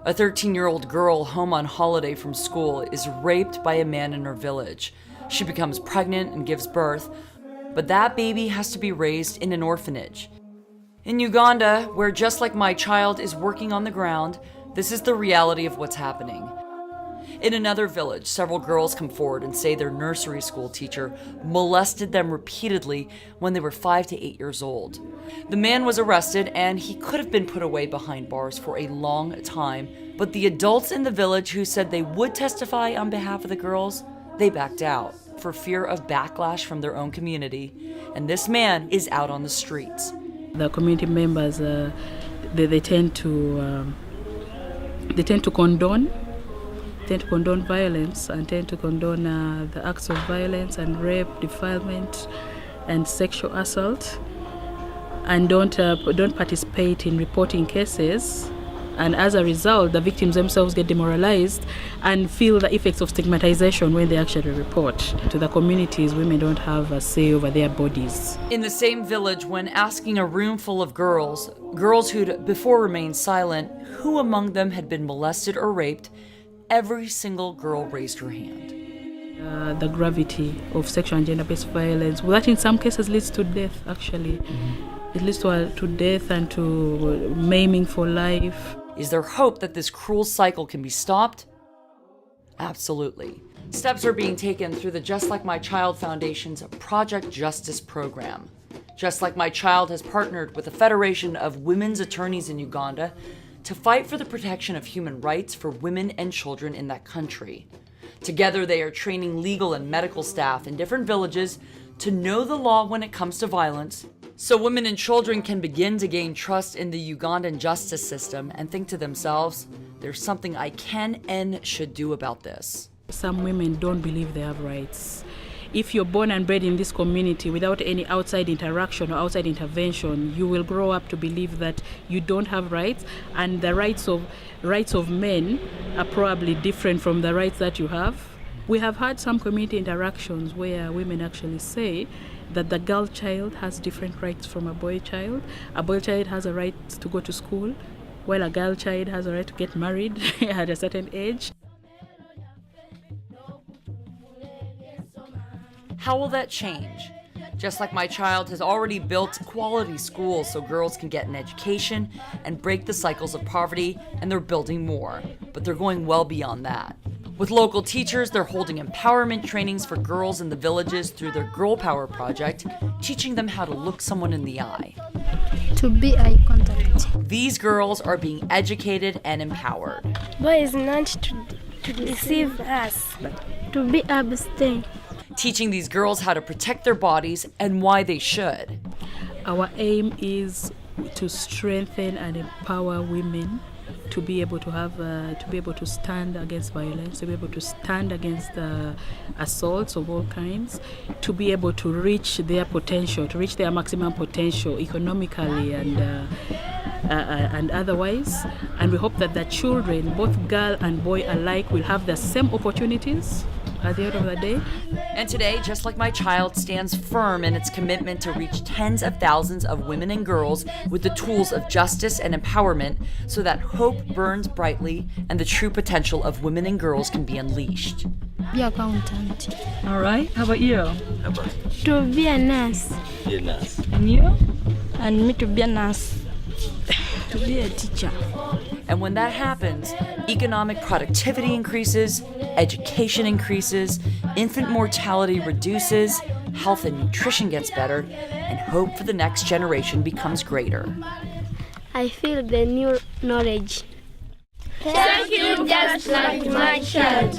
A 13-year-old girl home on holiday from school is raped by a man in her village. She becomes pregnant and gives birth, but that baby has to be raised in an orphanage. In Uganda, where Just Like My Child is working on the ground, this is the reality of what's happening. In another village, several girls come forward and say their nursery school teacher molested them repeatedly when they were 5 to 8 years old. The man was arrested and he could have been put away behind bars for a long time, but the adults in the village who said they would testify on behalf of the girls, they backed out for fear of backlash from their own community, and this man is out on the streets. The community members, they tend to condone violence and tend to condone the acts of violence and rape, defilement, and sexual assault, and don't participate in reporting cases. And as a result, the victims themselves get demoralized and feel the effects of stigmatization when they actually report. To the communities, women don't have a say over their bodies. In the same village, when asking a room full of girls who'd before remained silent, who among them had been molested or raped, every single girl raised her hand. The gravity of sexual and gender-based violence, that in some cases leads to death, actually. It leads to death and to maiming for life. Is there hope that this cruel cycle can be stopped? Absolutely. Steps are being taken through the Just Like My Child Foundation's Project Justice program. Just Like My Child has partnered with the Federation of Women's Attorneys in Uganda to fight for the protection of human rights for women and children in that country. Together, they are training legal and medical staff in different villages to know the law when it comes to violence, so women and children can begin to gain trust in the Ugandan justice system and think to themselves, there's something I can and should do about this. Some women don't believe they have rights. If you're born and bred in this community without any outside interaction or outside intervention, you will grow up to believe that you don't have rights, and the rights of men are probably different from the rights that you have. We have had some community interactions where women actually say that the girl child has different rights from a boy child. A boy child has a right to go to school, while a girl child has a right to get married at a certain age. How will that change? Just Like My Child has already built quality schools so girls can get an education and break the cycles of poverty, and they're building more, but they're going well beyond that. With local teachers, they're holding empowerment trainings for girls in the villages through their Girl Power project, teaching them how to look someone in the eye. To be eye contact. These girls are being educated and empowered. Boys not to deceive us, but to be abstain. Teaching these girls how to protect their bodies and why they should. Our aim is to strengthen and empower women to be able to stand against violence, to be able to stand against assaults of all kinds, to be able to reach their potential, to reach their maximum potential economically and otherwise. And we hope that the children, both girl and boy alike, will have the same opportunities at the end of the day. And today, Just Like My Child stands firm in its commitment to reach tens of thousands of women and girls with the tools of justice and empowerment so that hope burns brightly and the true potential of women and girls can be unleashed. Be accountant. All right, how about you? To be a nurse. Be a nurse. And you? And me to be a nurse. To be a teacher. And when that happens, economic productivity increases, education increases, infant mortality reduces, health and nutrition gets better, and hope for the next generation becomes greater. I feel the new knowledge. Thank you, Just Like My Child.